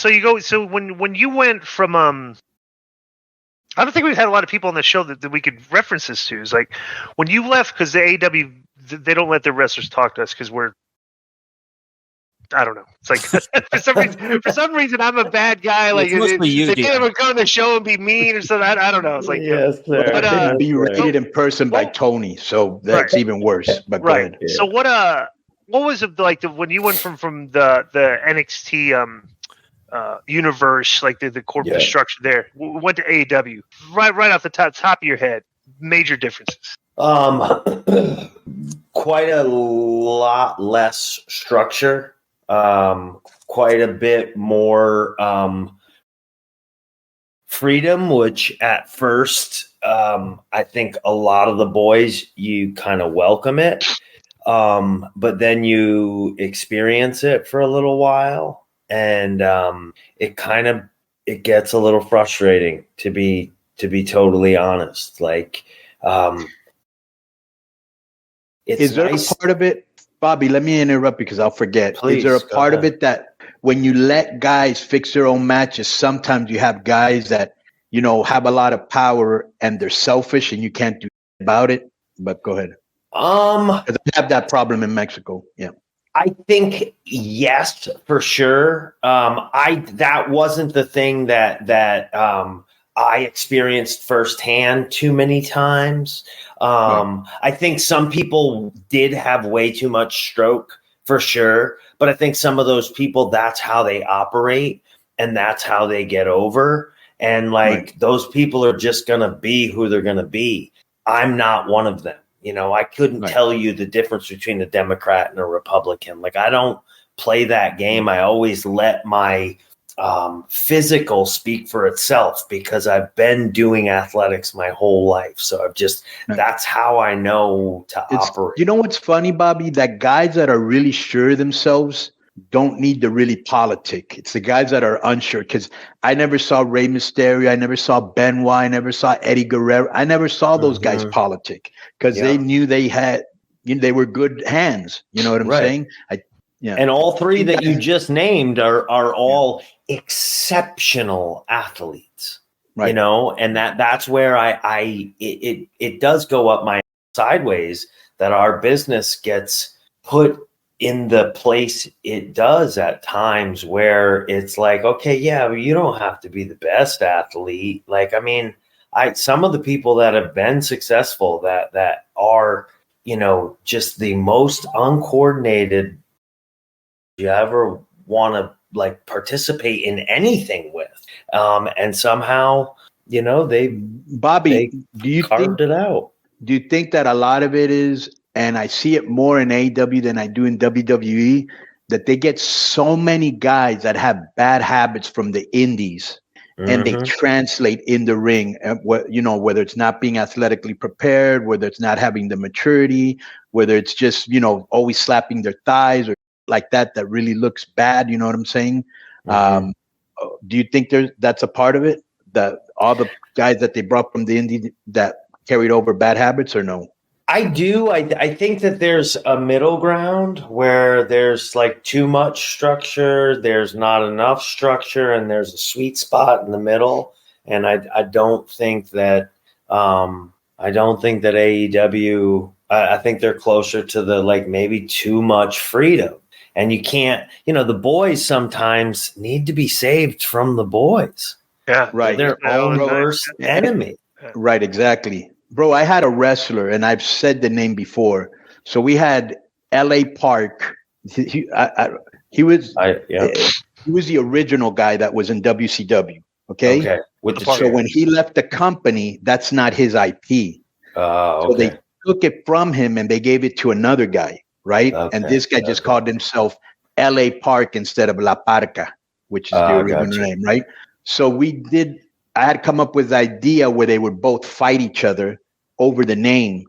So you go. So when you went from I don't think we've had a lot of people on the show that we could reference this to. Is like when you left because the AEW they don't let their wrestlers talk to us because we're. I don't know. It's like for some reason I'm a bad guy. Like they can't ever go on the show and be mean or something. I don't know. It's like yes, sir. But be rated in person by Tony, so that's even worse. But go ahead. So what was it like when you went from the NXT universe, like the corporate structure there, went to AEW? Right off the top of your head, major differences. Quite a lot less structure. Quite a bit more freedom, which at first I think a lot of the boys, you kind of welcome it, but then you experience it for a little while, and it gets a little frustrating, to be totally honest. Like, is there a part of it, Bobby, let me interrupt because I'll forget. Please, is there a part of it that when you let guys fix their own matches, sometimes you have guys that, have a lot of power and they're selfish and you can't do about it? But go ahead. They have that problem in Mexico. Yeah. I think yes, for sure. That wasn't the thing that I experienced firsthand too many times. I think some people did have way too much stroke, for sure. But I think some of those people, that's how they operate and that's how they get over. And those people are just going to be who they're going to be. I'm not one of them. I couldn't tell you the difference between a Democrat and a Republican. Like, I don't play that game. I always let my physical speak for itself because I've been doing athletics my whole life. So that's how I know to operate. You know what's funny, Bobby? That guys that are really sure of themselves don't need to really politic. It's the guys that are unsure, because I never saw Rey Mysterio. I never saw Benoit. I never saw Eddie Guerrero. I never saw those guys politic because they knew they were good hands. You know what I'm saying? And all three that you just named are all exceptional athletes, and that's where it does go up my sideways that our business gets put in the place it does at times where it's like, okay, you don't have to be the best athlete. Like, I mean, some of the people that have been successful that are, just the most uncoordinated you ever want to participate in anything with. And somehow, Bobby, do you carved it out. Do you think that a lot of it is, and I see it more in AEW than I do in WWE, that they get so many guys that have bad habits from the indies and they translate in the ring, whether it's not being athletically prepared, whether it's not having the maturity, whether it's just, always slapping their thighs or like that really looks bad. You know what I'm saying? Do you think that's a part of it, that all the guys that they brought from the indie that carried over bad habits, or no? I do. I think that there's a middle ground where there's too much structure, there's not enough structure, and there's a sweet spot in the middle. And I don't think that AEW, I think they're closer to the maybe too much freedom. And you can't, the boys sometimes need to be saved from the boys. Yeah, right. They're their own worst enemy. Right, exactly. Bro, I had a wrestler, and I've said the name before. So we had L.A. Park. He was the original guy that was in WCW. Okay. So when he left the company, that's not his IP. So they took it from him and they gave it to another guy. Right. Okay. And this guy just called himself L.A. Park instead of La Parca, which is the original name. Right. So I had come up with the idea where they would both fight each other over the name.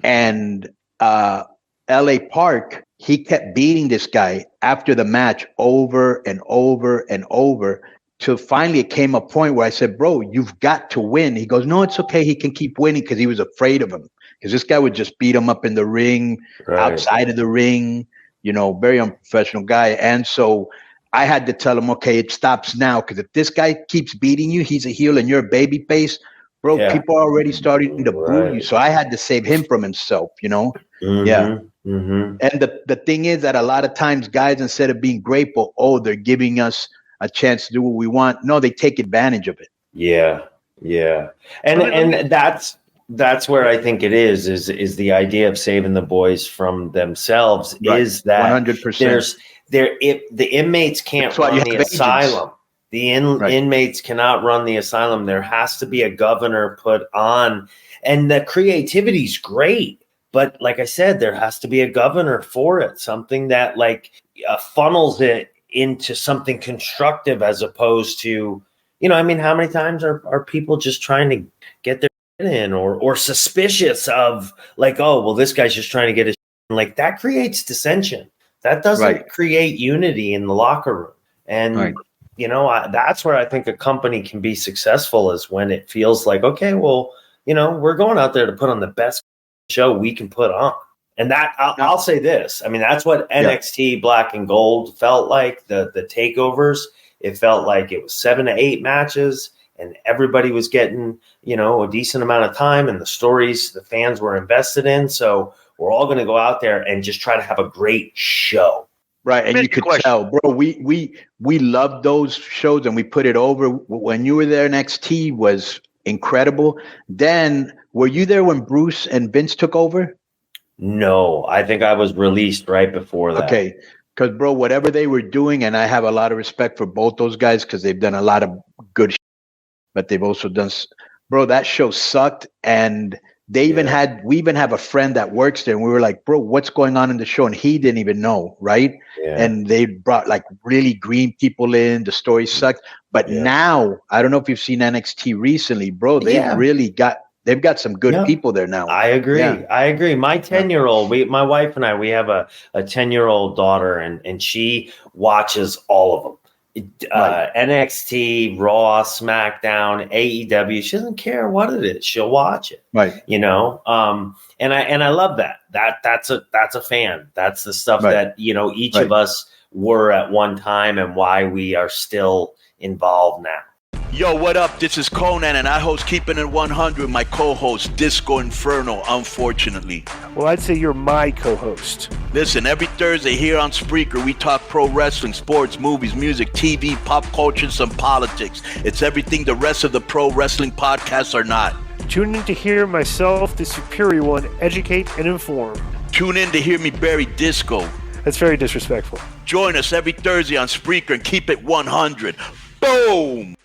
And L.A. Park, he kept beating this guy after the match over and over and over, till finally it came a point where I said, bro, you've got to win. He goes, no, it's okay. He can keep winning, because he was afraid of him. Because this guy would just beat him up in the ring, outside of the ring, very unprofessional guy. And so I had to tell him, okay, it stops now. Because if this guy keeps beating you, he's a heel and you're a baby face, bro, people are already starting to boo you. So I had to save him from himself, you know? Yeah. And the thing is that a lot of times guys, instead of being grateful, they're giving us a chance to do what we want. No, they take advantage of it. Yeah. And that's where I think it is the idea of saving the boys from themselves. Right. Is that 100%. If the inmates can't run the asylum, the inmates cannot run the asylum. There has to be a governor put on, and the creativity's great. But like I said, there has to be a governor for it, something that funnels it into something constructive as opposed to, how many times are people just trying to get their in or suspicious of this guy's just trying to get his that creates dissension. That doesn't create unity in the locker room. And, that's where I think a company can be successful is when it feels like, okay, well, we're going out there to put on the best show we can put on. And that I'll say this. I mean, that's what NXT Black and Gold felt like, the takeovers. It felt like it was 7 to 8 matches and everybody was getting, a decent amount of time and the stories the fans were invested in. So we're all going to go out there and just try to have a great show. Right. And you could tell, bro, we loved those shows and we put it over. When you were there, NXT was incredible. Then were you there when Bruce and Vince took over? No, I think I was released right before that. Okay. Because, bro, whatever they were doing, and I have a lot of respect for both those guys because they've done a lot of good but they've also done, bro, that show sucked. And they even we even have a friend that works there and we were like, bro, what's going on in the show? And he didn't even know. Right. Yeah. And they brought really green people in. The story sucked. But now, I don't know if you've seen NXT recently, bro, they've got some good people there now. I agree. Yeah. I agree. My 10-year-old, my wife and I, we have a 10-year-old daughter and she watches all of them. NXT, Raw, SmackDown, AEW. She doesn't care what it is. She'll watch it. Right. And I love that. That's a fan. That's the stuff that, each of us were at one time and why we are still involved now. Yo, what up? This is Conan, and I host Keeping It 100, my co-host, Disco Inferno, unfortunately. Well, I'd say you're my co-host. Listen, every Thursday here on Spreaker, we talk pro wrestling, sports, movies, music, TV, pop culture, and some politics. It's everything the rest of the pro wrestling podcasts are not. Tune in to hear myself, the superior one, educate and inform. Tune in to hear me bury Disco. That's very disrespectful. Join us every Thursday on Spreaker and keep it 100. Boom!